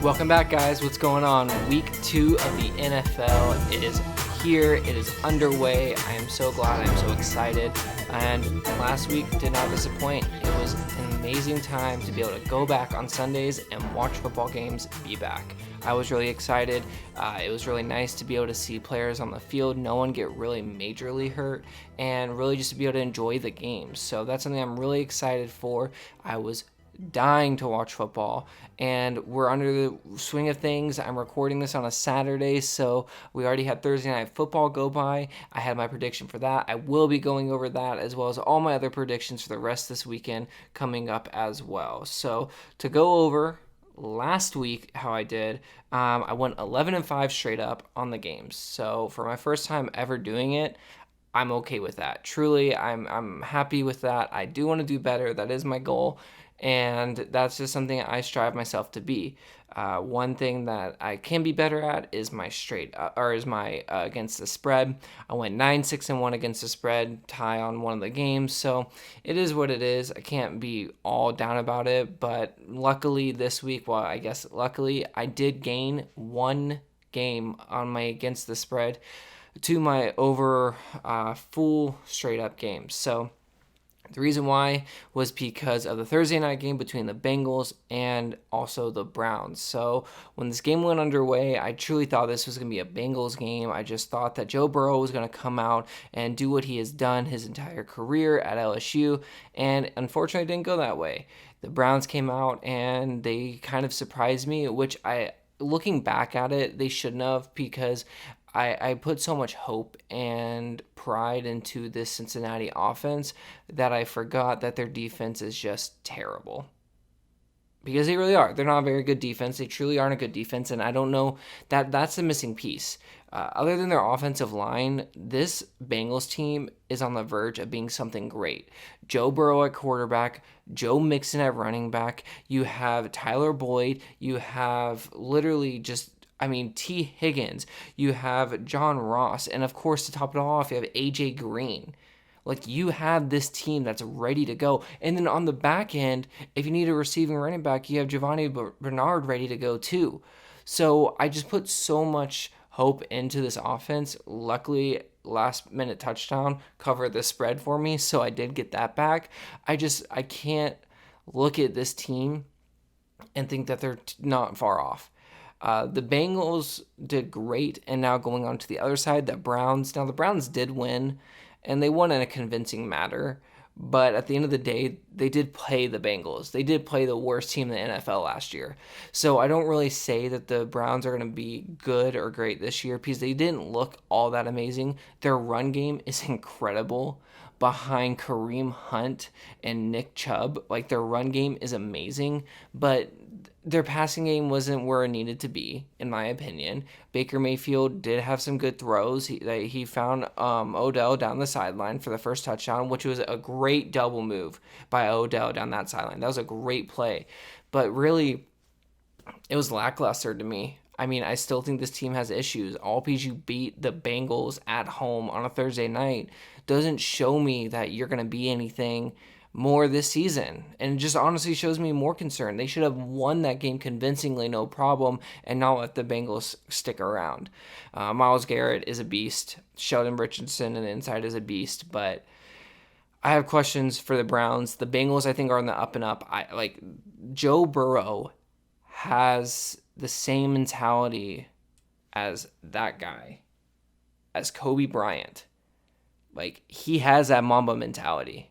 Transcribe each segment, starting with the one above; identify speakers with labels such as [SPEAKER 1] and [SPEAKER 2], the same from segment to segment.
[SPEAKER 1] Welcome back, guys. What's going on? Week 2 of the NFL is here. It is underway. I am so glad. I'm so excited. And last week did not disappoint. It was an amazing time to be able to go back on Sundays and watch football games be back. I was really excited. It was really nice to be able to see players on the field, no one get really majorly hurt, and really just to be able to enjoy the games. So that's something I'm really excited for. I was dying to watch football, and we're under the swing of things. I'm recording this on a Saturday, so we already had Thursday night football go by. I had my prediction for that. I will be going over that as well as all my other predictions for the rest of this weekend coming up as well. So to go over last week how I did, I went 11-5 straight up on the games. So for my first time ever doing it, I'm okay with that. Truly, I'm happy with that. I do want to do better. That is my goal. And that's just something I strive myself to be. One thing that I can be better at is my against the spread. I went 9-6-1 against the spread, tie on one of the games. So it is what it is. I can't be all down about it. But luckily this week, I did gain one game on my against the spread to my over full straight up games. So the reason why was because of the Thursday night game between the Bengals and also the Browns. So when this game went underway, I truly thought this was going to be a Bengals game. I just thought that Joe Burrow was going to come out and do what he has done his entire career at LSU, and unfortunately it didn't go that way. The Browns came out and they kind of surprised me, which looking back at it, they shouldn't have, because I put so much hope and pride into this Cincinnati offense that I forgot that their defense is just terrible. Because they really are. They're not a very good defense. They truly aren't a good defense, and I don't know that's the missing piece. Other than their offensive line, this Bengals team is on the verge of being something great. Joe Burrow at quarterback, Joe Mixon at running back, you have Tyler Boyd, you have literally T. Higgins, you have John Ross, and of course, to top it all off, you have A.J. Green. Like, you have this team that's ready to go. And then on the back end, if you need a receiving running back, you have Giovanni Bernard ready to go too. So I just put so much hope into this offense. Luckily, last-minute touchdown covered the spread for me, so I did get that back. I can't look at this team and think that they're not far off. The Bengals did great, and now going on to the other side, the Browns did win, and they won in a convincing manner, but at the end of the day, they did play the Bengals. They did play the worst team in the NFL last year. So I don't really say that the Browns are going to be good or great this year, because they didn't look all that amazing. Their run game is incredible. Behind Kareem Hunt and Nick Chubb, their run game is amazing, but their passing game wasn't where it needed to be, in my opinion. Baker Mayfield did have some good throws. He found Odell down the sideline for the first touchdown, which was a great double move by Odell down that sideline. That was a great play. But really, it was lackluster to me. I still think this team has issues. All because you beat the Bengals at home on a Thursday night doesn't show me that you're going to be anything more this season. And it just honestly shows me more concern. They should have won that game convincingly, no problem, and not let the Bengals stick around. Myles Garrett is a beast. Sheldon Richardson on the inside is a beast, but I have questions for the Browns. The Bengals, I think, are on the up and up. Joe Burrow has the same mentality as that guy, as Kobe Bryant. He has that Mamba mentality.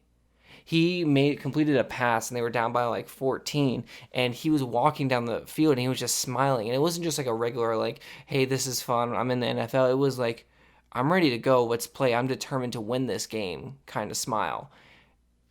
[SPEAKER 1] He completed a pass, and they were down by 14, and he was walking down the field, and he was just smiling. And it wasn't just a regular, hey, this is fun, I'm in the NFL. It was I'm ready to go, let's play, I'm determined to win this game kind of smile.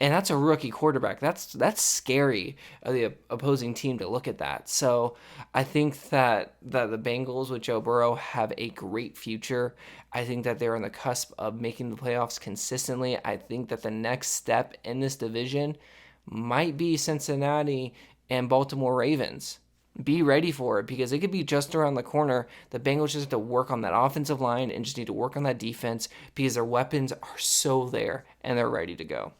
[SPEAKER 1] And that's a rookie quarterback. That's scary of the opposing team to look at that. So I think that the Bengals with Joe Burrow have a great future. I think that they're on the cusp of making the playoffs consistently. I think that the next step in this division might be Cincinnati and Baltimore Ravens. Be ready for it, because it could be just around the corner. The Bengals just have to work on that offensive line and just need to work on that defense, because their weapons are so there and they're ready to go.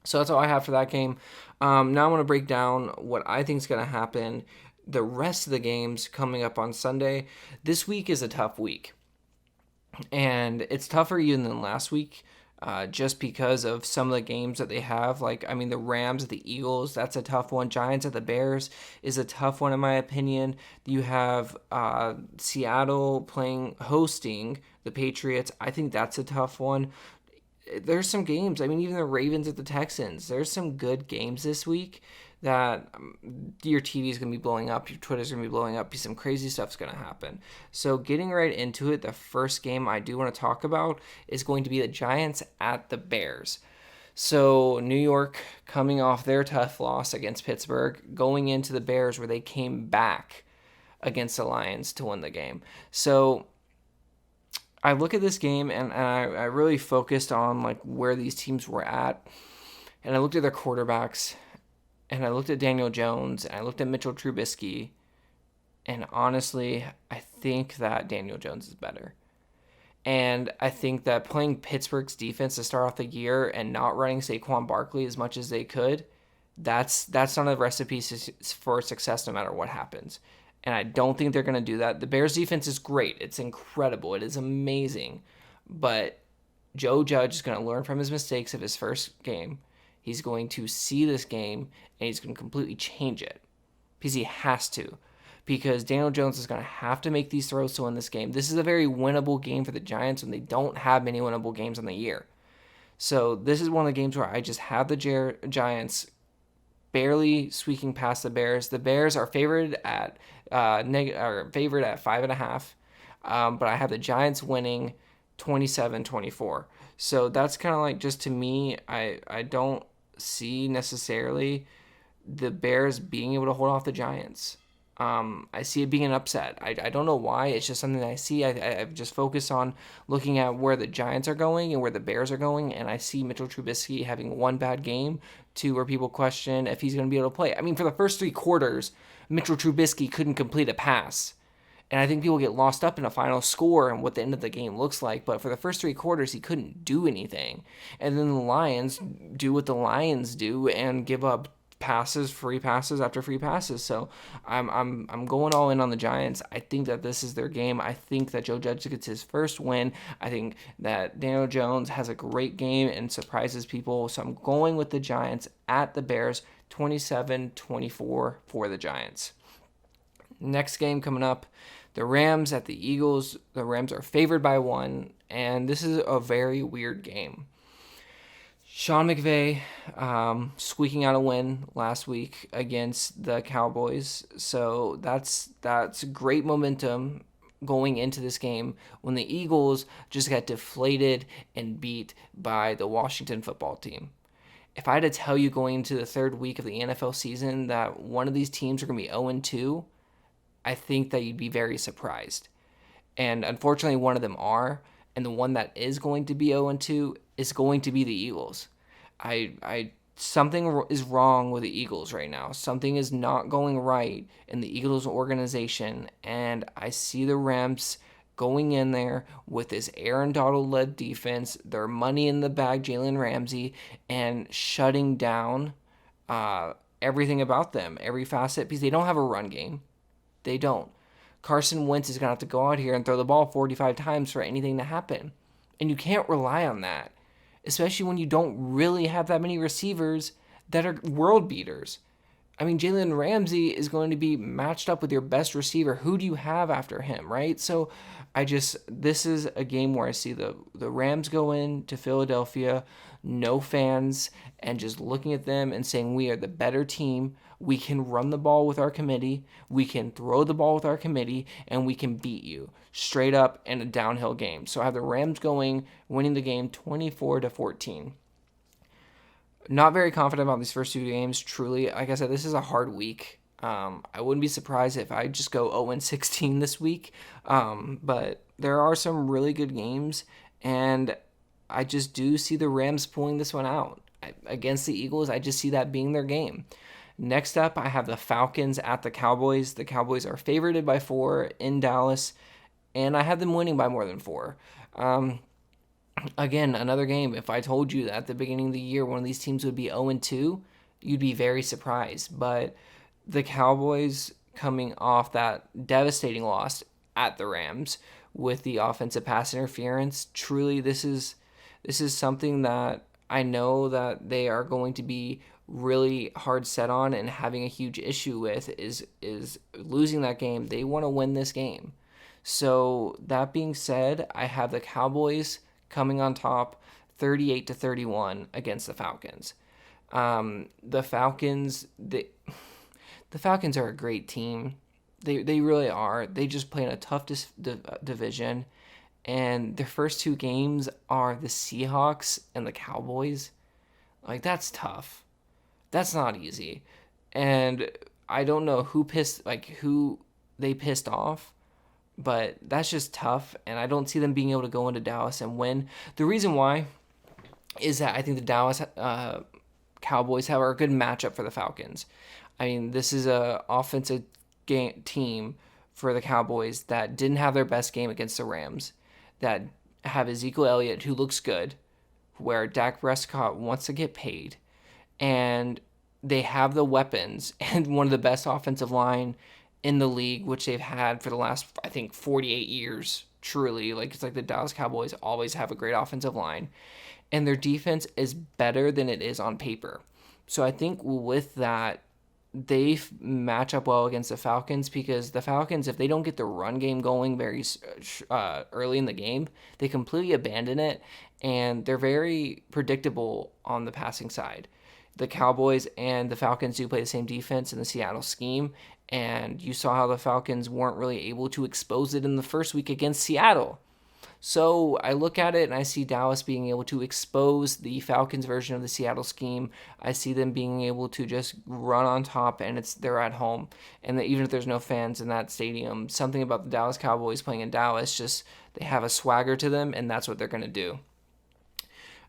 [SPEAKER 1] So that's all I have for that game. Now I want to break down what I think is going to happen the rest of the games coming up on Sunday, this week is a tough week. And it's tougher even than last week, just because of some of the games that they have. Like, I mean, the Rams at the Eagles, that's a tough one. Giants at the Bears is a tough one, in my opinion. You have Seattle hosting the Patriots. I think that's a tough one. There's some games. I mean, even the Ravens at the Texans. There's some good games this week that your TV is going to be blowing up, your Twitter's going to be blowing up, some crazy stuff's going to happen. So getting right into it, the first game I do want to talk about is going to be the Giants at the Bears. So New York coming off their tough loss against Pittsburgh, going into the Bears where they came back against the Lions to win the game. So I look at this game and I really focused on like where these teams were at, and I looked at their quarterbacks, and I looked at Daniel Jones, and I looked at Mitchell Trubisky, and honestly, I think that Daniel Jones is better. And I think that playing Pittsburgh's defense to start off the year and not running Saquon Barkley as much as they could, that's not a recipe for success no matter what happens. And I don't think they're going to do that. The Bears defense is great. It's incredible. It is amazing. But Joe Judge is going to learn from his mistakes of his first game. He's going to see this game, and he's going to completely change it. Because he has to. Because Daniel Jones is going to have to make these throws to win this game. This is a very winnable game for the Giants when they don't have many winnable games on the year. So this is one of the games where I just have the Giants barely squeaking past the Bears. The Bears are favored at 5.5, but I have the Giants winning 27-24. So that's kind of like, just to me, I don't see necessarily the Bears being able to hold off the Giants. I see it being an upset. I don't know why. It's just something that I see. I've just focused on looking at where the Giants are going and where the Bears are going, and I see Mitchell Trubisky having one bad game to where people question if he's going to be able to play. I mean, for the first 3 quarters, Mitchell Trubisky couldn't complete a pass. And I think people get lost up in a final score and what the end of the game looks like. But for the first 3 quarters, he couldn't do anything. And then the Lions do what the Lions do and give up free passes after free passes. So I'm going all in on the Giants. I think that this is their game. I think that Joe Judge gets his first win. I think that Daniel Jones has a great game and surprises people. So I'm going with the Giants at the Bears, 27-24 for the Giants. Next game coming up, the Rams at the Eagles. The Rams are favored by 1, and this is a very weird game. Sean McVay squeaking out a win last week against the Cowboys, so that's great momentum going into this game when the Eagles just got deflated and beat by the Washington football team. If I had to tell you going into the 3rd week of the NFL season that one of these teams are going to be 0-2, I think that you'd be very surprised. And unfortunately, one of them are, and the one that is going to be 0-2 is going to be the Eagles. Something is wrong with the Eagles right now. Something is not going right in the Eagles organization, and I see the Rams going in there with this Aaron Donald-led defense, their money in the bag, Jalen Ramsey, and shutting down everything about them, every facet, because they don't have a run game. They don't. Carson Wentz is going to have to go out here and throw the ball 45 times for anything to happen. And you can't rely on that, especially when you don't really have that many receivers that are world beaters. I mean, Jalen Ramsey is going to be matched up with your best receiver. Who do you have after him, right? So this is a game where I see the Rams go into Philadelphia, no fans, and just looking at them and saying, we are the better team. We can run the ball with our committee. We can throw the ball with our committee, and we can beat you straight up in a downhill game. So I have the Rams winning the game 24-14. Not very confident about these first 2 games, truly. Like I said, this is a hard week. I wouldn't be surprised if I just go 0-16 this week. But there are some really good games, and I just do see the Rams pulling this one out. Against the Eagles, I just see that being their game. Next up, I have the Falcons at the Cowboys. The Cowboys are favored by 4 in Dallas, and I have them winning by more than 4. Again, another game. If I told you that at the beginning of the year one of these teams would be 0-2, you'd be very surprised. But the Cowboys coming off that devastating loss at the Rams with the offensive pass interference. Truly, this is something that I know that they are going to be really hard set on and having a huge issue with is losing that game. They want to win this game. So that being said, I have the Cowboys coming on top 38-31 against the Falcons. The Falcons, the Falcons are a great team. They really are. They just play in a tough division. And their first two games are the Seahawks and the Cowboys. Like, that's tough. That's not easy. And I don't know who they pissed off, but that's just tough. And I don't see them being able to go into Dallas and win. The reason why is that I think the Dallas Cowboys have a good matchup for the Falcons. I mean, this is a offensive team for the Cowboys that didn't have their best game against the Rams, that have Ezekiel Elliott, who looks good, where Dak Prescott wants to get paid, and they have the weapons and one of the best offensive line in the league, which they've had for the last, I think, 48 years, truly. Like, it's like the Dallas Cowboys always have a great offensive line, and their defense is better than it is on paper. So I think with that, they match up well against the Falcons, because the Falcons, if they don't get the run game going very early in the game, they completely abandon it, and they're very predictable on the passing side. The Cowboys and the Falcons do play the same defense in the Seattle scheme, and you saw how the Falcons weren't really able to expose it in the first week against Seattle. So I look at it and I see Dallas being able to expose the Falcons version of the Seattle scheme. I see them being able to just run on top, and they're at home. And that even if there's no fans in that stadium, something about the Dallas Cowboys playing in Dallas, just they have a swagger to them, and that's what they're going to do.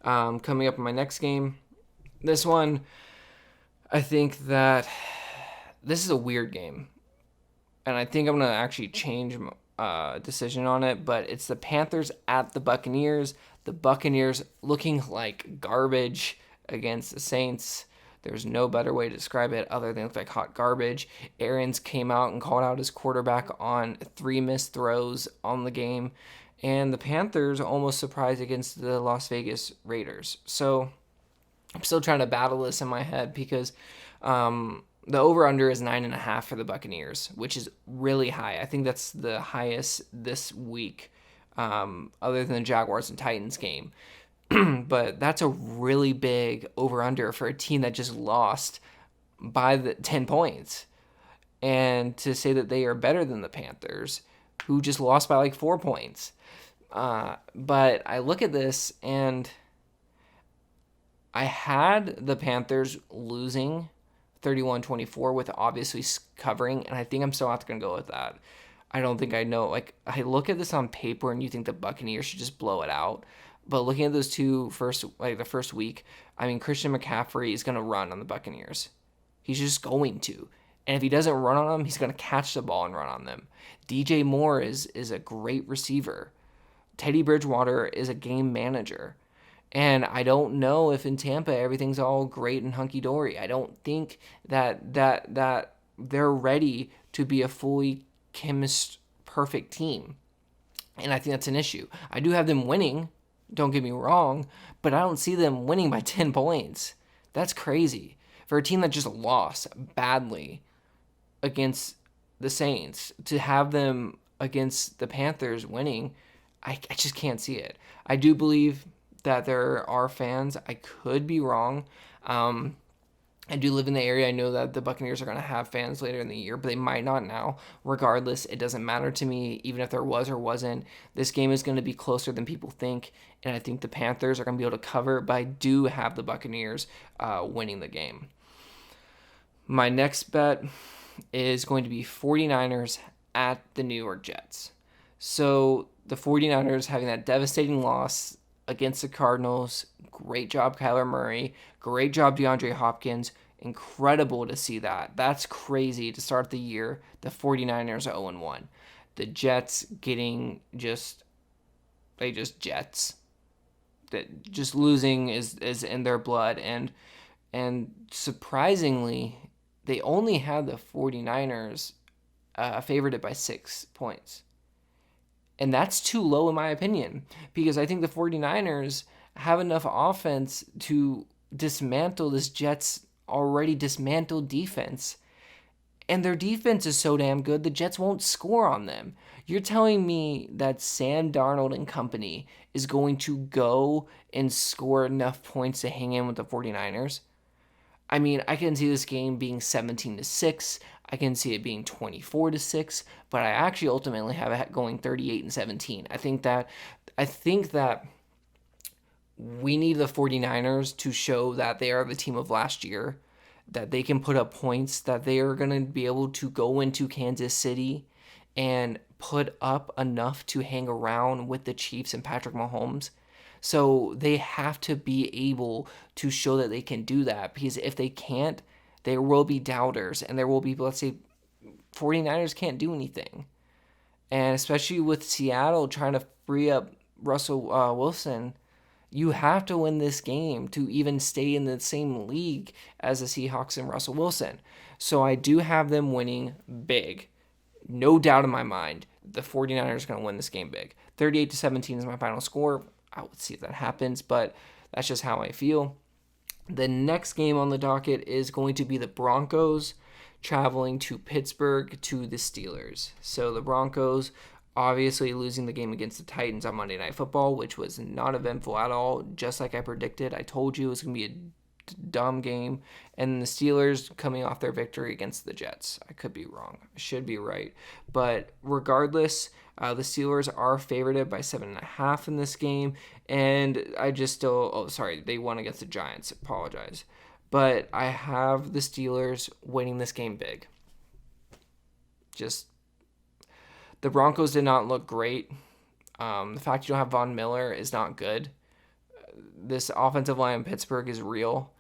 [SPEAKER 1] Coming up in my next game, this one, I think that this is a weird game. And I think I'm going to actually change decision on it, but it's the Panthers at the Buccaneers. The Buccaneers looking like garbage against the Saints. There's no better way to describe it other than look like hot garbage. Arians came out and called out his quarterback on 3 missed throws on the game, and the Panthers almost surprised against the Las Vegas Raiders. So I'm still trying to battle this in my head, because the over-under is 9.5 for the Buccaneers, which is really high. I think that's the highest this week, other than the Jaguars and Titans game. But that's a really big over-under for a team that just lost by 10 points. And to say that they are better than the Panthers, who just lost by like 4 points. But I look at this, and I had the Panthers losing 31-24 with obviously covering, and I think I'm still not going to go with that. I don't think I know. Like, I look at this on paper, and you think the Buccaneers should just blow it out. But looking at those the first week, I mean, Christian McCaffrey is going to run on the Buccaneers. He's just going to. And if he doesn't run on them, he's going to catch the ball and run on them. DJ Moore is a great receiver. Teddy Bridgewater is a game manager. And I don't know if in Tampa everything's all great and hunky-dory. I don't think that they're ready to be a fully perfect team. And I think that's an issue. I do have them winning, don't get me wrong, but I don't see them winning by 10 points. That's crazy. For a team that just lost badly against the Saints, to have them against the Panthers winning, I just can't see it. I do believe that there are fans. I could be wrong. I do live in the area. I know that the Buccaneers are going to have fans later in the year, but they might not now. Regardless, it doesn't matter to me, even if there was or wasn't. This game is going to be closer than people think, and I think the Panthers are going to be able to cover, but I do have the Buccaneers winning the game. My next bet is going to be 49ers at the New York Jets. So the 49ers having that devastating loss against the Cardinals. Great job, Kyler Murray. Great job, DeAndre Hopkins. Incredible to see that. That's crazy to start the year. The 49ers are 0-1. The Jets getting Jets. That just losing is in their blood. And surprisingly, they only had the 49ers favored it by 6 points. And that's too low in my opinion, because I think the 49ers have enough offense to dismantle this Jets already dismantled defense. And their defense is so damn good, the Jets won't score on them. You're telling me that Sam Darnold and company is going to go and score enough points to hang in with the 49ers? I mean, I can see this game being 17-6. I can see it being 24-6, but I actually ultimately have it going 38-17. I think that we need the 49ers to show that they are the team of last year, that they can put up points, that they are going to be able to go into Kansas City and put up enough to hang around with the Chiefs and Patrick Mahomes. So they have to be able to show that they can do that, because if they can't, there will be doubters, and there will be, let's say, 49ers can't do anything. And especially with Seattle trying to free up Russell Wilson, you have to win this game to even stay in the same league as the Seahawks and Russell Wilson. So I do have them winning big. No doubt in my mind, the 49ers are going to win this game big. 38-17 is my final score. I would see if that happens, but that's just how I feel. The next game on the docket is going to be the Broncos traveling to Pittsburgh to the Steelers. So the Broncos obviously losing the game against the Titans on Monday Night Football, which was not eventful at all, just like I predicted. I told you it was going to be a dumb game. And the Steelers coming off their victory against the Jets. I could be wrong. I should be right. But regardless, the Steelers are favored by 7.5 in this game. And they won against the Giants. Apologize. But I have the Steelers winning this game big. The Broncos did not look great. The fact you don't have Von Miller is not good. This offensive line in Pittsburgh is real.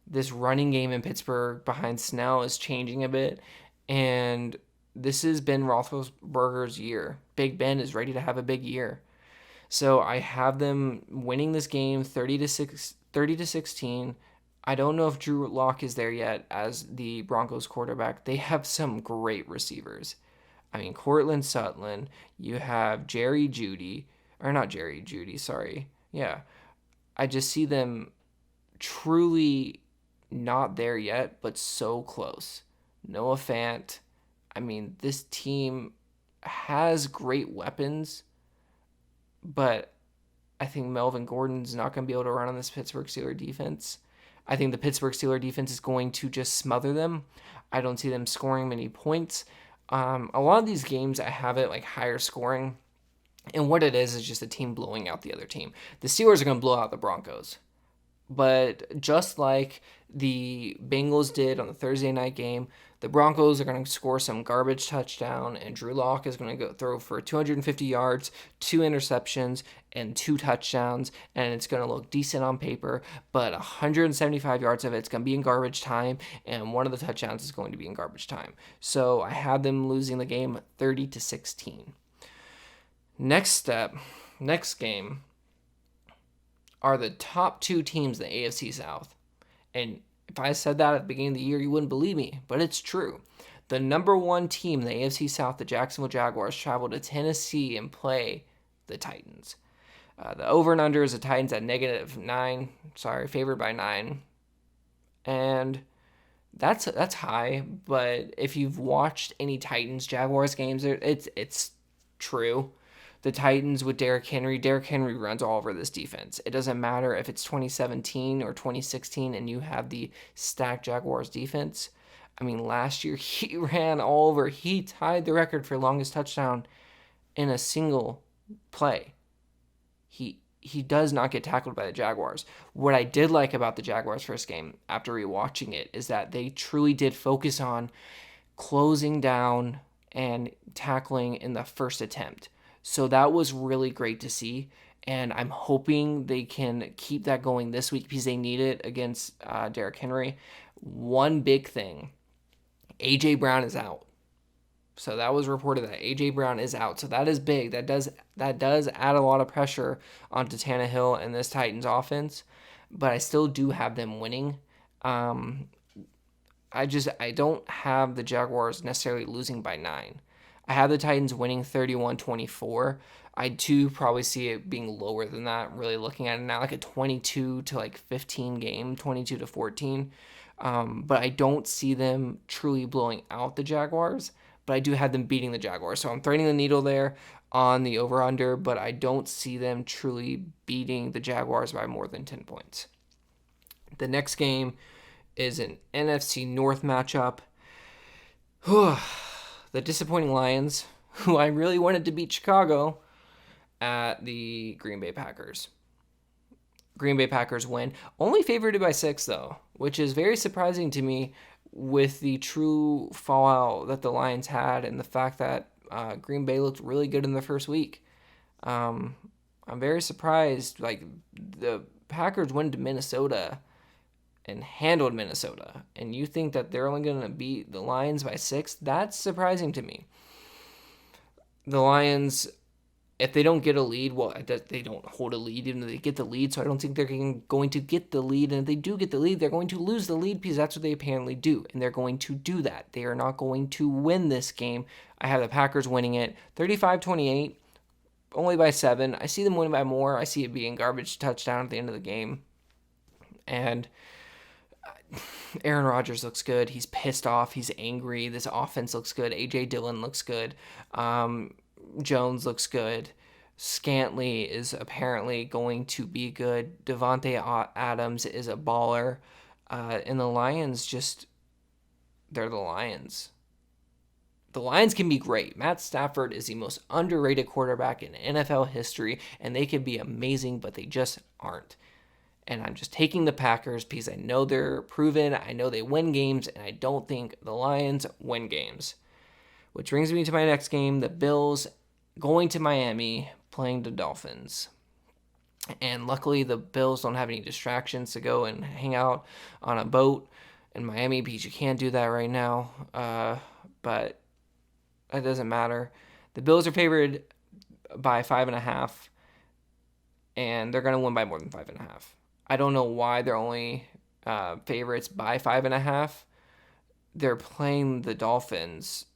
[SPEAKER 1] This running game in Pittsburgh behind Snell is changing a bit. And this is Ben Roethlisberger's year. Big Ben is ready to have a big year. So I have them winning this game 30-16. I don't know if Drew Lock is there yet as the Broncos quarterback. They have some great receivers. I mean, Cortland Sutton, you have Jerry Jeudy. Yeah. I just see them truly not there yet, but so close. Noah Fant. I mean, this team has great weapons, but I think Melvin Gordon's not going to be able to run on this Pittsburgh Steelers defense. I think the Pittsburgh Steelers defense is going to just smother them. I don't see them scoring many points. A lot of these games, I have it like higher scoring. And what it is just a team blowing out the other team. The Steelers are going to blow out the Broncos. But just like the Bengals did on the Thursday night game, the Broncos are going to score some garbage touchdown, and Drew Lock is going to go throw for 250 yards, 2 interceptions, and 2 touchdowns, and it's going to look decent on paper, but 175 yards of it's going to be in garbage time, and one of the touchdowns is going to be in garbage time. So I have them losing the game 30-16. Next game are the top 2 teams in the AFC South. And if I said that at the beginning of the year, you wouldn't believe me, but it's true. The number 1 team in the AFC South, the Jacksonville Jaguars, travel to Tennessee and play the Titans. The over and under is the Titans at -9. Favored by 9. And that's high, but if you've watched any Titans Jaguars games, it's true. The Titans with Derrick Henry runs all over this defense. It doesn't matter if it's 2017 or 2016 and you have the stacked Jaguars defense. I mean, last year he ran all over. He tied the record for longest touchdown in a single play. He does not get tackled by the Jaguars. What I did like about the Jaguars' first game after rewatching it is that they truly did focus on closing down and tackling in the first attempt. So that was really great to see, and I'm hoping they can keep that going this week because they need it against Derrick Henry. One big thing, A.J. Brown is out. So that was reported that A.J. Brown is out. So that is big. That does add a lot of pressure onto Tannehill and this Titans offense, but I still do have them winning. I don't have the Jaguars necessarily losing by 9. I have the Titans winning 31-24. I do probably see it being lower than that, really looking at it now, like a 22 to like 15 game, 22 to 14. But I don't see them truly blowing out the Jaguars, but I do have them beating the Jaguars. So I'm threading the needle there on the over-under, but I don't see them truly beating the Jaguars by more than 10 points. The next game is an NFC North matchup. The disappointing Lions, who I really wanted to beat Chicago, at the Green Bay Packers. Green Bay Packers win. Only favored by 6, though, which is very surprising to me with the true fallout that the Lions had and the fact that Green Bay looked really good in the first week. I'm very surprised. Like, the Packers went to Minnesota and handled Minnesota, and you think that they're only going to beat the Lions by 6? That's surprising to me. The Lions, if they don't get a lead, well, they don't hold a lead even though they get the lead, so I don't think they're going to get the lead, and if they do get the lead, they're going to lose the lead because that's what they apparently do, and they're going to do that. They are not going to win this game. I have the Packers winning it 35-28, only by 7. I see them winning by more. I see it being garbage touchdown at the end of the game, and Aaron Rodgers looks good. He's pissed off. He's angry. This offense looks good. A.J. Dillon looks good. Jones looks good. Scantling is apparently going to be good. Devontae Adams is a baller. And the Lions they're the Lions. The Lions can be great. Matt Stafford is the most underrated quarterback in NFL history, and they can be amazing, but they just aren't. And I'm just taking the Packers because I know they're proven. I know they win games, and I don't think the Lions win games. Which brings me to my next game, the Bills going to Miami, playing the Dolphins. And luckily, the Bills don't have any distractions to go and hang out on a boat in Miami because you can't do that right now. But it doesn't matter. The Bills are favored by 5.5, and they're going to win by more than 5.5. I don't know why they're only favorites by 5.5. They're playing the Dolphins,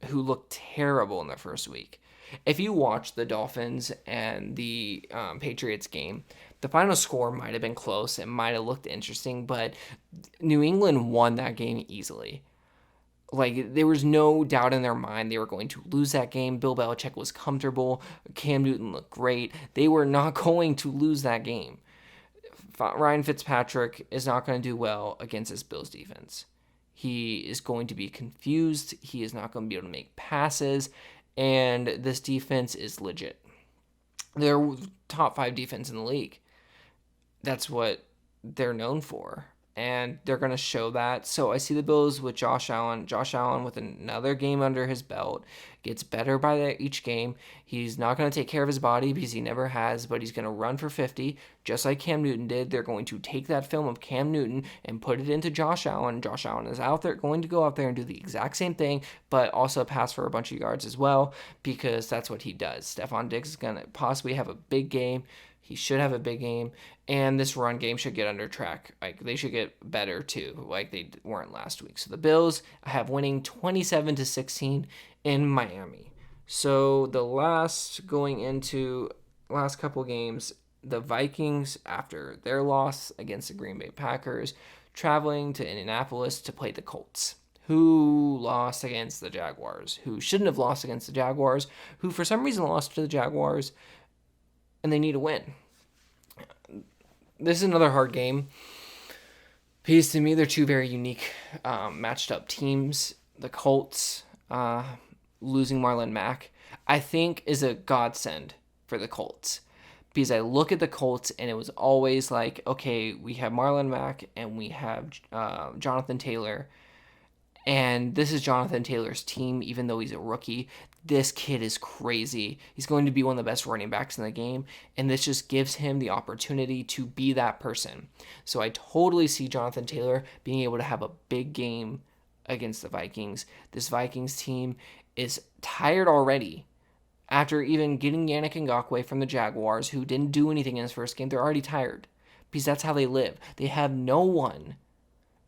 [SPEAKER 1] who looked terrible in the first week. If you watch the Dolphins and the Patriots game, the final score might have been close. It might have looked interesting, but New England won that game easily. Like, there was no doubt in their mind they were going to lose that game. Bill Belichick was comfortable. Cam Newton looked great. They were not going to lose that game. Ryan Fitzpatrick is not going to do well against this Bills defense. He is going to be confused. He is not going to be able to make passes. And this defense is legit. They're top 5 defense in the league. That's what they're known for. And they're going to show that. So I see the Bills with Josh Allen. Josh Allen with another game under his belt. Gets better by each game. He's not going to take care of his body because he never has, but he's going to run for 50, just like Cam Newton did. They're going to take that film of Cam Newton and put it into Josh Allen. Josh Allen is going to go out there and do the exact same thing, but also pass for a bunch of yards as well, because that's what he does. Stephon Diggs is going to possibly have a big game. He should have a big game, and this run game should get under track. Like, they should get better too, like they weren't last week. So the Bills, I have winning 27-16 in Miami. So the last couple games, the Vikings, after their loss against the Green Bay Packers, traveling to Indianapolis to play the Colts, who lost against the Jaguars, who shouldn't have lost against the Jaguars, who for some reason lost to the Jaguars, and they need a win. This is another hard game because to me they're two very unique matched up teams. The Colts losing Marlon Mack, I think, is a godsend for the Colts, because I look at the Colts and it was always like, okay, we have Marlon Mack and we have Jonathan Taylor, and this is Jonathan Taylor's team, even though he's a rookie. This kid is crazy. He's going to be one of the best running backs in the game, and this just gives him the opportunity to be that person. So I totally see Jonathan Taylor being able to have a big game against the Vikings. This Vikings team is tired already. After even getting Yannick Ngakoue from the Jaguars, who didn't do anything in his first game, they're already tired, because that's how they live. They have no one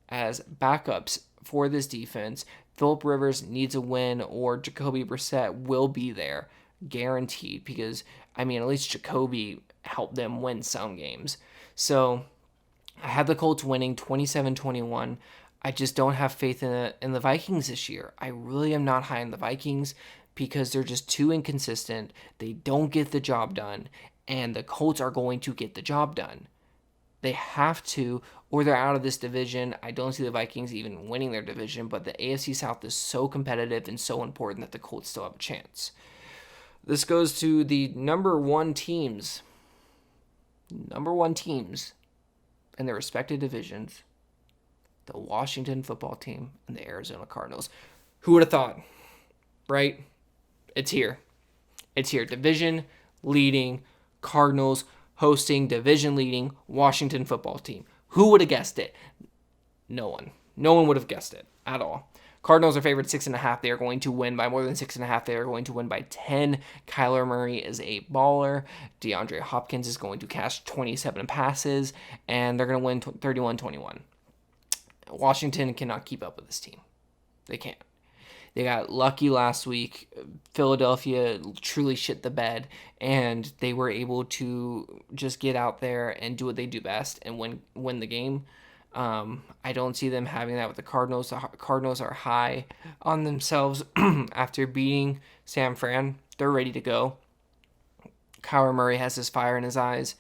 [SPEAKER 1] as backups for this defense. Phillip Rivers needs a win or Jacoby Brissett will be there, guaranteed, because, at least Jacoby helped them win some games. So I have the Colts winning 27-21. I just don't have faith in the Vikings this year. I really am not high on the Vikings because they're just too inconsistent. They don't get the job done, and the Colts are going to get the job done. They have to, or they're out of this division. I don't see the Vikings even winning their division, but the AFC South is so competitive and so important that the Colts still have a chance. This goes to the number one teams in their respective divisions, the Washington football team and the Arizona Cardinals. Who would have thought, right? It's here. Division leading Cardinals hosting division leading Washington football team. Who would have guessed it? No one. No one would have guessed it at all. Cardinals are favored 6.5. They are going to win by more than 6.5. They are going to win by 10. Kyler Murray is a baller. DeAndre Hopkins is going to catch 27 passes, and they're going to win 31-21. Washington cannot keep up with this team. They can't. They got lucky last week. Philadelphia truly shit the bed, and they were able to just get out there and do what they do best and win the game. I don't see them having that with the Cardinals. The Cardinals are high on themselves after beating San Fran. They're ready to go. Kyler Murray has his fire in his eyes.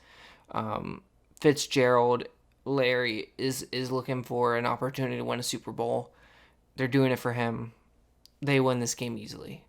[SPEAKER 1] Fitzgerald, Larry is looking for an opportunity to win a Super Bowl. They're doing it for him. They win this game easily.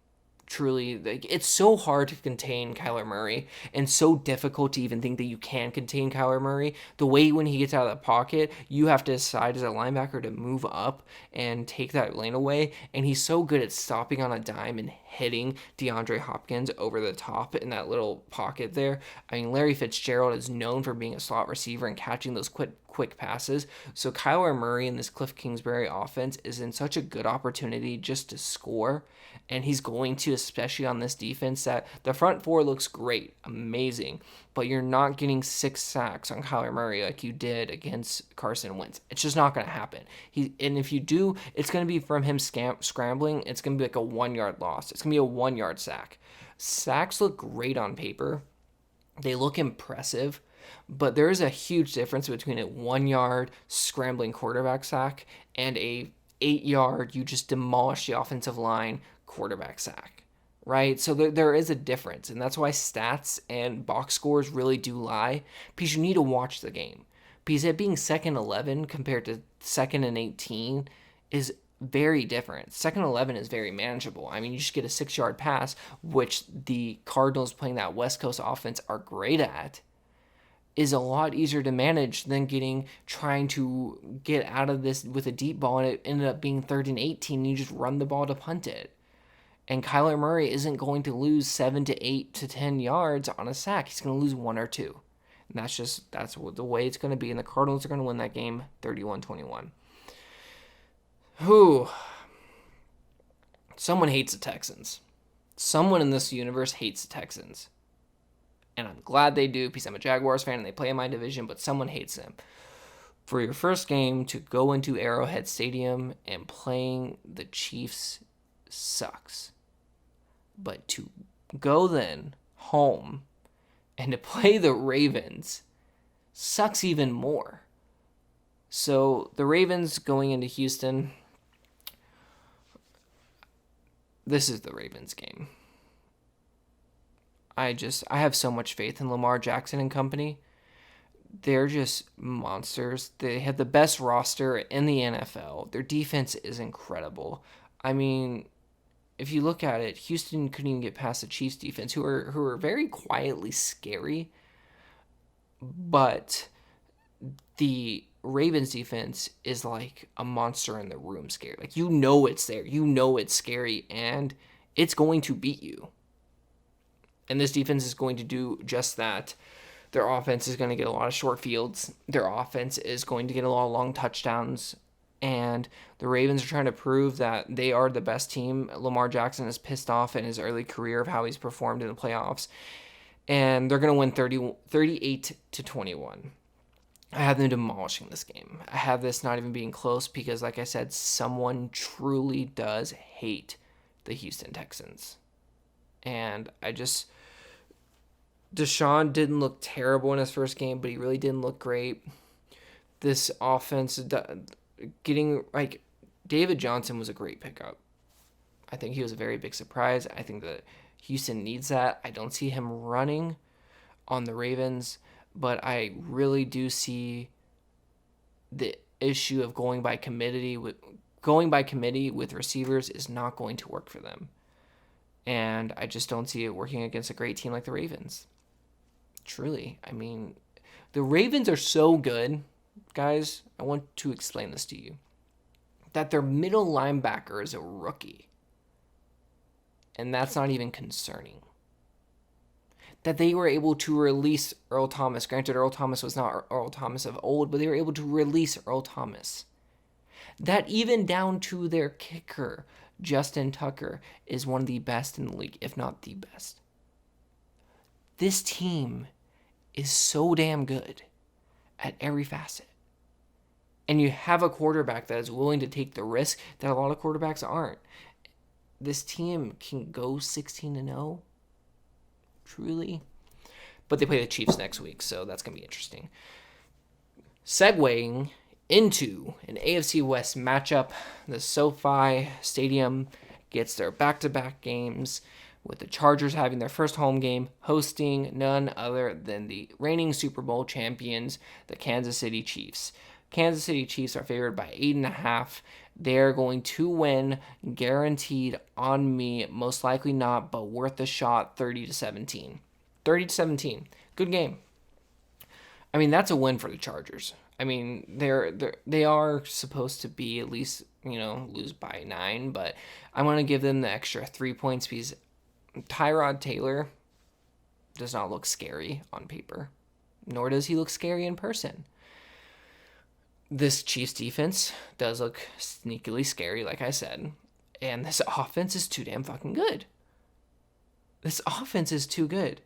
[SPEAKER 1] Truly, it's so hard to contain Kyler Murray and so difficult to even think that you can contain Kyler Murray. The way when he gets out of the pocket, you have to decide as a linebacker to move up and take that lane away. And he's so good at stopping on a dime and hitting DeAndre Hopkins over the top in that little pocket there. Larry Fitzgerald is known for being a slot receiver and catching those quick passes. So Kyler Murray in this Cliff Kingsbury offense is in such a good opportunity just to score. And he's going to, especially on this defense, that the front four looks great, amazing, but you're not getting 6 sacks on Kyler Murray like you did against Carson Wentz. It's just not going to happen. And if you do, it's going to be from him scrambling. It's going to be like a 1-yard loss. It's going to be a 1-yard sack. Sacks look great on paper. They look impressive, but there is a huge difference between a 1-yard scrambling quarterback sack and a 8-yard, you just demolish the offensive line quarterback sack, right? So there is a difference, and that's why stats and box scores really do lie, because you need to watch the game. Because it being 2nd 11 compared to 2nd and 18 is very different. 2nd 11 is very manageable. You just get a 6-yard pass, which the Cardinals playing that West Coast offense are great at, is a lot easier to manage than trying to get out of this with a deep ball, and it ended up being 3rd and 18, and you just run the ball to punt it. And Kyler Murray isn't going to lose 7 to 8 to 10 yards on a sack. He's going to lose 1 or 2. And that's the way it's going to be. And the Cardinals are going to win that game 31-21. Someone hates the Texans. Someone in this universe hates the Texans. And I'm glad they do, because I'm a Jaguars fan and they play in my division, but someone hates them. For your first game to go into Arrowhead Stadium and playing the Chiefs sucks. But to go then home and to play the Ravens sucks even more. So the Ravens going into Houston, this is the Ravens game. I have so much faith in Lamar Jackson and company. They're just monsters. They have the best roster in the NFL. Their defense is incredible. If you look at it, Houston couldn't even get past the Chiefs defense, who are very quietly scary. But the Ravens defense is like a monster in the room scary. Like, it's there. It's scary, and it's going to beat you. And this defense is going to do just that. Their offense is going to get a lot of short fields. Their offense is going to get a lot of long touchdowns. And the Ravens are trying to prove that they are the best team. Lamar Jackson is pissed off in his early career of how he's performed in the playoffs. And they're going to win 38-21. I have them demolishing this game. I have this not even being close because, like I said, someone truly does hate the Houston Texans. And Deshaun didn't look terrible in his first game, but he really didn't look great. This offense, getting, like, David Johnson was a great pickup. I think he was a very big surprise. I think that Houston needs that. I don't see him running on the Ravens, but I really do see the issue of going by committee with receivers is not going to work for them. And I just don't see it working against a great team like the Ravens. Truly. I mean, the Ravens are so good, guys. I want to explain this to you. That their middle linebacker is a rookie. And that's not even concerning. That they were able to release Earl Thomas. Granted, Earl Thomas was not Earl Thomas of old, but they were able to release Earl Thomas. That even down to their kicker, Justin Tucker, is one of the best in the league, if not the best. This team is so damn good at every facet. And you have a quarterback that is willing to take the risk that a lot of quarterbacks aren't. This team can go 16-0. Truly. But they play the Chiefs next week, so that's going to be interesting. Segueing into an AFC West matchup, the SoFi Stadium gets their back-to-back games, with the Chargers having their first home game, hosting none other than the reigning Super Bowl champions, the Kansas City Chiefs. Kansas City Chiefs are favored by 8.5. They're going to win, guaranteed on me, most likely not, but worth a shot, 30-17. 30-17. Good game. I mean, that's a win for the Chargers. I mean, they are supposed to be at least, lose by 9, but I'm going to give them the extra 3 points because Tyrod Taylor does not look scary on paper, nor does he look scary in person. This Chiefs defense does look sneakily scary, like I said, and this offense is too damn fucking good. This offense is too good.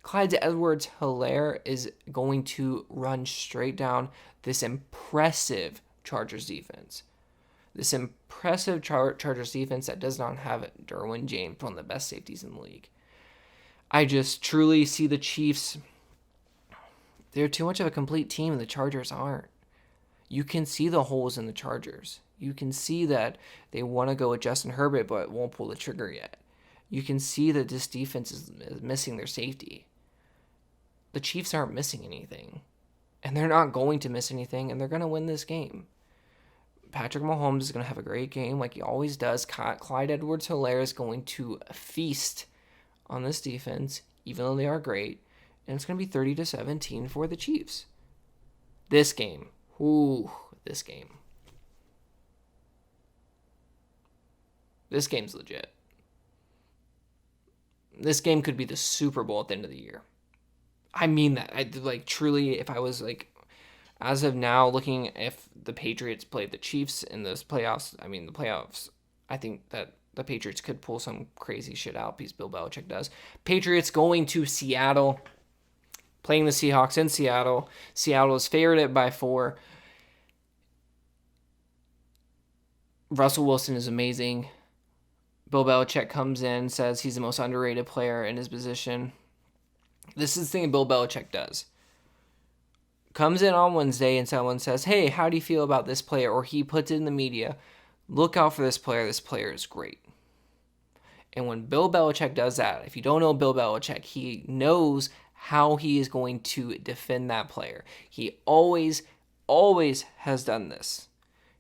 [SPEAKER 1] Clyde Edwards-Helaire is going to run straight down this impressive Chargers defense. This impressive Chargers defense that does not have Derwin James, one of the best safeties in the league. I just truly see the Chiefs. They're too much of a complete team, and the Chargers aren't. You can see the holes in the Chargers. You can see that they want to go with Justin Herbert, but won't pull the trigger yet. You can see that this defense is missing their safety. The Chiefs aren't missing anything. And they're not going to miss anything, and they're going to win this game. Patrick Mahomes is going to have a great game like he always does. Clyde Edwards-Helaire is going to feast on this defense, even though they are great. And it's going to be 30-17 for the Chiefs. This game. This game. This game's legit. This game could be the Super Bowl at the end of the year. I mean that. Truly, if I was as of now, looking if the Patriots played the Chiefs in this playoffs, I think that the Patriots could pull some crazy shit out because Bill Belichick does. Patriots going to Seattle, playing the Seahawks in Seattle. Seattle is favored by 4. Russell Wilson is amazing. Bill Belichick comes in, says he's the most underrated player in his position. This is the thing Bill Belichick does. Comes in on Wednesday and someone says, hey, how do you feel about this player? Or he puts it in the media. Look out for this player. This player is great. And when Bill Belichick does that, if you don't know Bill Belichick, he knows how he is going to defend that player. He always has done this.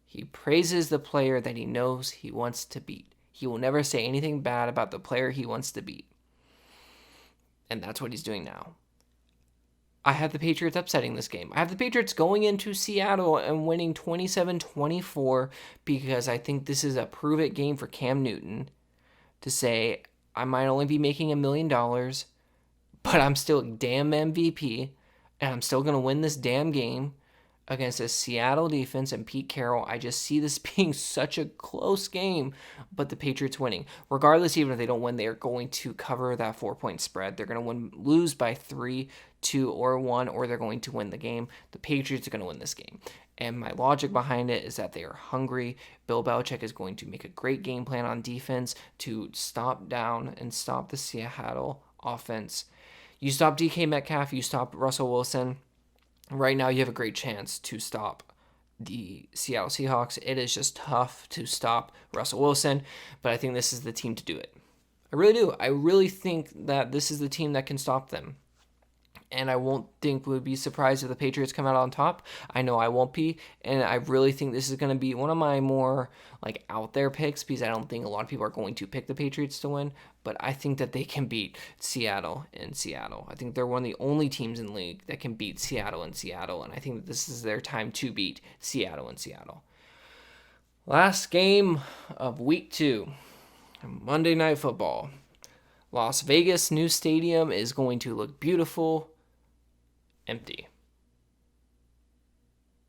[SPEAKER 1] He praises the player that he knows he wants to beat. He will never say anything bad about the player he wants to beat. And that's what he's doing now. I have the Patriots upsetting this game. I have the Patriots going into Seattle and winning 27-24 because I think this is a prove-it game for Cam Newton to say, I might only be making $1 million, but I'm still a damn MVP, and I'm still going to win this damn game against a Seattle defense and Pete Carroll. I just see this being such a close game, but the Patriots winning. Regardless, even if they don't win, they are going to cover that 4-point spread. They're going to lose by 3 2 or 1, or they're going to win the game. The Patriots are going to win this game. And my logic behind it is that they are hungry. Bill Belichick is going to make a great game plan on defense to stop down and stop the Seattle offense. You stop DK Metcalf, you stop Russell Wilson. Right now, you have a great chance to stop the Seattle Seahawks. It is just tough to stop Russell Wilson, but I think this is the team to do it. I really do. I really think that this is the team that can stop them. And I won't think would be surprised if the Patriots come out on top. I know I won't be. And I really think this is going to be one of my more out there picks, because I don't think a lot of people are going to pick the Patriots to win. But I think that they can beat Seattle in Seattle. I think they're one of the only teams in the league that can beat Seattle in Seattle. And I think that this is their time to beat Seattle in Seattle. Last game of week 2, Monday Night Football. Las Vegas new stadium is going to look beautiful. Empty.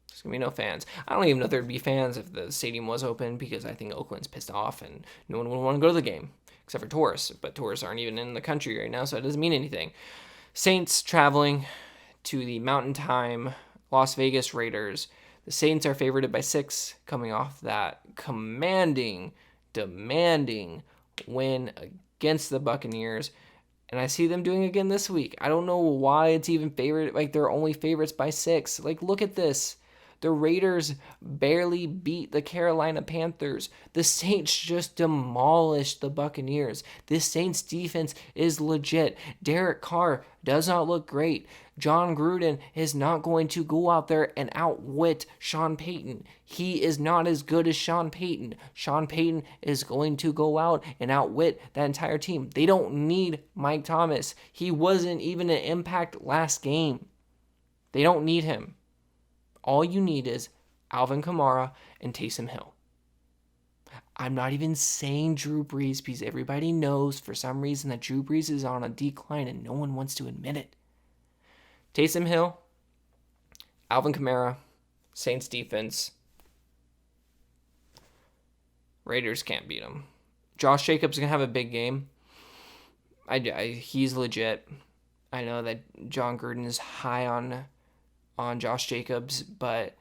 [SPEAKER 1] There's going to be no fans. I don't even know if there'd be fans if the stadium was open, because I think Oakland's pissed off and no one would want to go to the game, except for tourists. But tourists aren't even in the country right now, so it doesn't mean anything. Saints traveling to the Mountain Time Las Vegas Raiders. The Saints are favored by 6, coming off that demanding win against the Buccaneers. And I see them doing it again this week. I don't know why it's even favored. They're only favorites by 6. Look at this. The Raiders barely beat the Carolina Panthers. The Saints just demolished the Buccaneers. This Saints defense is legit. Derek Carr does not look great. John Gruden is not going to go out there and outwit Sean Payton. He is not as good as Sean Payton. Sean Payton is going to go out and outwit that entire team. They don't need Mike Thomas. He wasn't even an impact last game. They don't need him. All you need is Alvin Kamara and Taysom Hill. I'm not even saying Drew Brees, because everybody knows for some reason that Drew Brees is on a decline and no one wants to admit it. Taysom Hill, Alvin Kamara, Saints defense. Raiders can't beat him. Josh Jacobs is going to have a big game. He's legit. I know that John Gruden is high on Josh Jacobs, but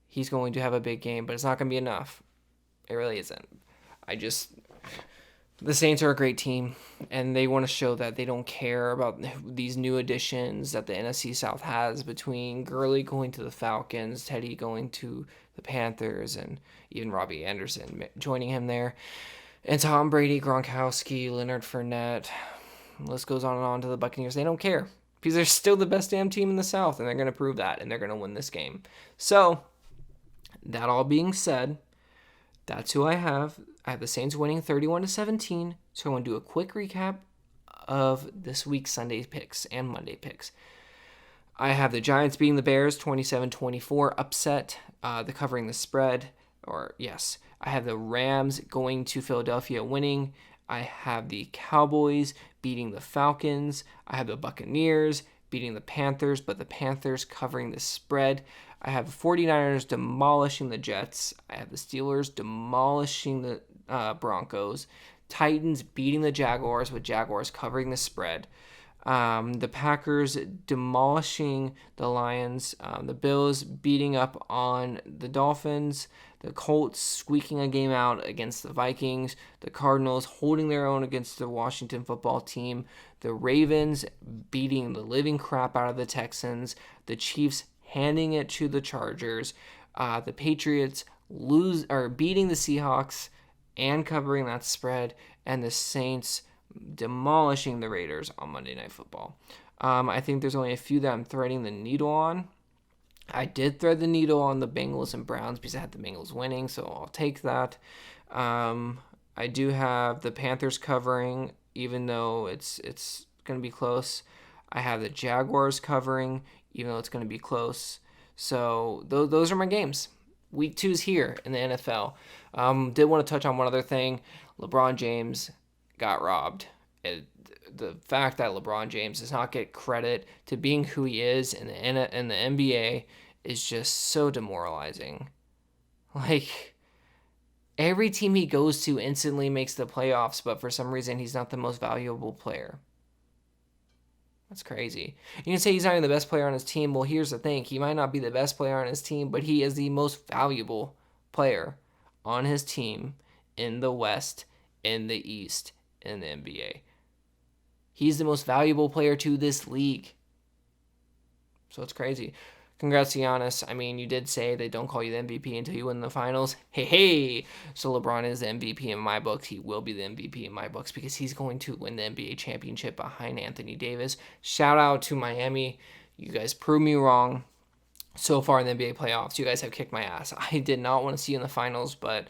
[SPEAKER 1] he's going to have a big game, but it's not going to be enough. It really isn't. The Saints are a great team, and they want to show that they don't care about these new additions that the NFC South has, between Gurley going to the Falcons, Teddy going to the Panthers, and even Robbie Anderson joining him there. And Tom Brady, Gronkowski, Leonard Fournette, the list goes on and on to the Buccaneers. They don't care, because they're still the best damn team in the South, and they're going to prove that, and they're going to win this game. So, that all being said, that's who I have. I have the Saints winning 31-17. So I want to do a quick recap of this week's Sunday picks and Monday picks. I have the Giants beating the Bears 27-24, upset, the covering the spread. I have the Rams going to Philadelphia winning. I have the Cowboys beating the Falcons. I have the Buccaneers beating the Panthers, but the Panthers covering the spread. I have the 49ers demolishing the Jets. I have the Steelers demolishing the Broncos. Titans beating the Jaguars, with Jaguars covering the spread. The Packers demolishing the Lions. The Bills beating up on the Dolphins. The Colts squeaking a game out against the Vikings. The Cardinals holding their own against the Washington football team. The Ravens beating the living crap out of the Texans. The Chiefs handing it to the Chargers. The Patriots beating the Seahawks and covering that spread. And the Saints demolishing the Raiders on Monday Night Football. I think there's only a few that I'm threading the needle on. I did thread the needle on the Bengals and Browns because I had the Bengals winning, so I'll take that. I do have the Panthers covering, even though it's going to be close. I have the Jaguars covering, even though it's going to be close. So those are my games. Week 2 is here in the NFL. Did want to touch on one other thing. LeBron James got robbed. The fact that LeBron James does not get credit to being who he is in the NBA is just so demoralizing. Every team he goes to instantly makes the playoffs, but for some reason he's not the most valuable player. That's crazy. You can say he's not even the best player on his team. Well, here's the thing. He might not be the best player on his team, but he is the most valuable player on his team in the West, in the East, in the NBA. He's the most valuable player to this league. So it's crazy. Congrats, Giannis. I mean, you did say they don't call you the MVP until you win the finals. Hey. So LeBron is the MVP in my books. He will be the MVP in my books because he's going to win the NBA championship behind Anthony Davis. Shout out to Miami. You guys proved me wrong so far in the NBA playoffs. You guys have kicked my ass. I did not want to see you in the finals, but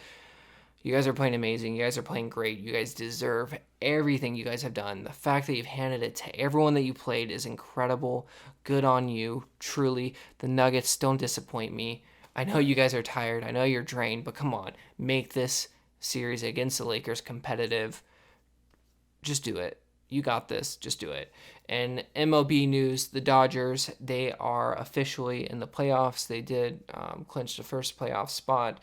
[SPEAKER 1] you guys are playing amazing. You guys are playing great. You guys deserve everything you guys have done. The fact that you've handed it to everyone that you played is incredible. Good on you, truly. The Nuggets don't disappoint me. I know you guys are tired. I know you're drained, but come on. Make this series against the Lakers competitive. Just do it. You got this. Just do it. And MLB news, the Dodgers, they are officially in the playoffs. They did clinch the first playoff spot.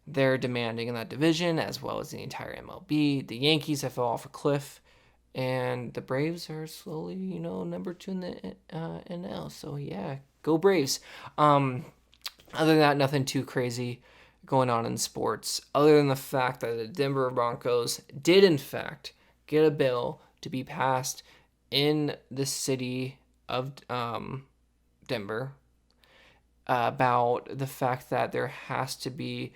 [SPEAKER 1] They're demanding in that division, as well as the entire MLB. The Yankees have fell off a cliff, and the Braves are slowly, number 2 in the NL. So, yeah, go Braves. Other than that, nothing too crazy going on in sports, other than the fact that the Denver Broncos did, in fact, get a bill to be passed in the city of Denver about the fact that there has to be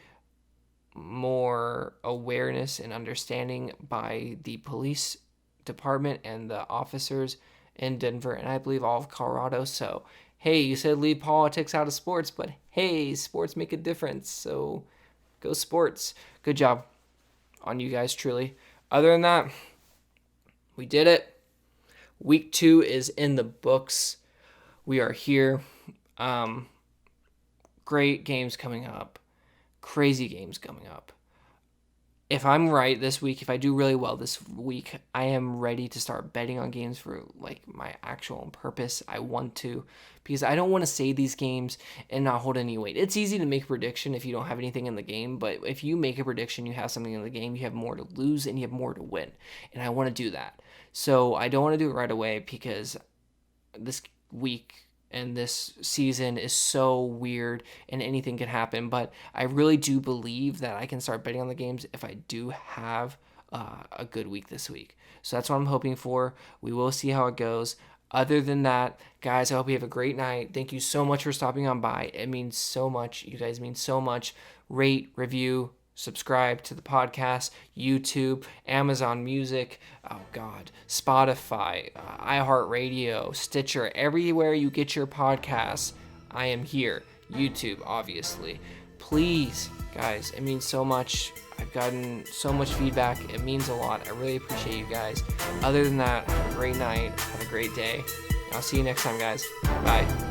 [SPEAKER 1] more awareness and understanding by the police department and the officers in Denver, and I believe all of Colorado. So, hey, you said leave politics out of sports, but hey, sports make a difference. So, go sports. Good job on you guys, truly. Other than that, we did it. Week 2 is in the books. We are here. Great games coming up. Crazy games coming up. If I'm right this week, if I do really well this week, I am ready to start betting on games for my actual purpose. I want to, because I don't want to say these games and not hold any weight. It's easy to make a prediction if you don't have anything in the game, but if you make a prediction, you have something in the game, you have more to lose and you have more to win. And I want to do that. So I don't want to do it right away because this week and this season is so weird and anything can happen, but I really do believe that I can start betting on the games if I do have a good week this week. So that's what I'm hoping for. We will see how it goes. Other than that, guys, I hope you have a great night. Thank you so much for stopping on by. It means so much. You guys mean so much. Rate, review, subscribe to the podcast, YouTube, Amazon Music, Spotify, iHeartRadio, Stitcher, everywhere you get your podcasts, I am here. YouTube, obviously. Please, guys, it means so much. I've gotten so much feedback. It means a lot. I really appreciate you guys. Other than that, have a great night. Have a great day. I'll see you next time, guys. Bye.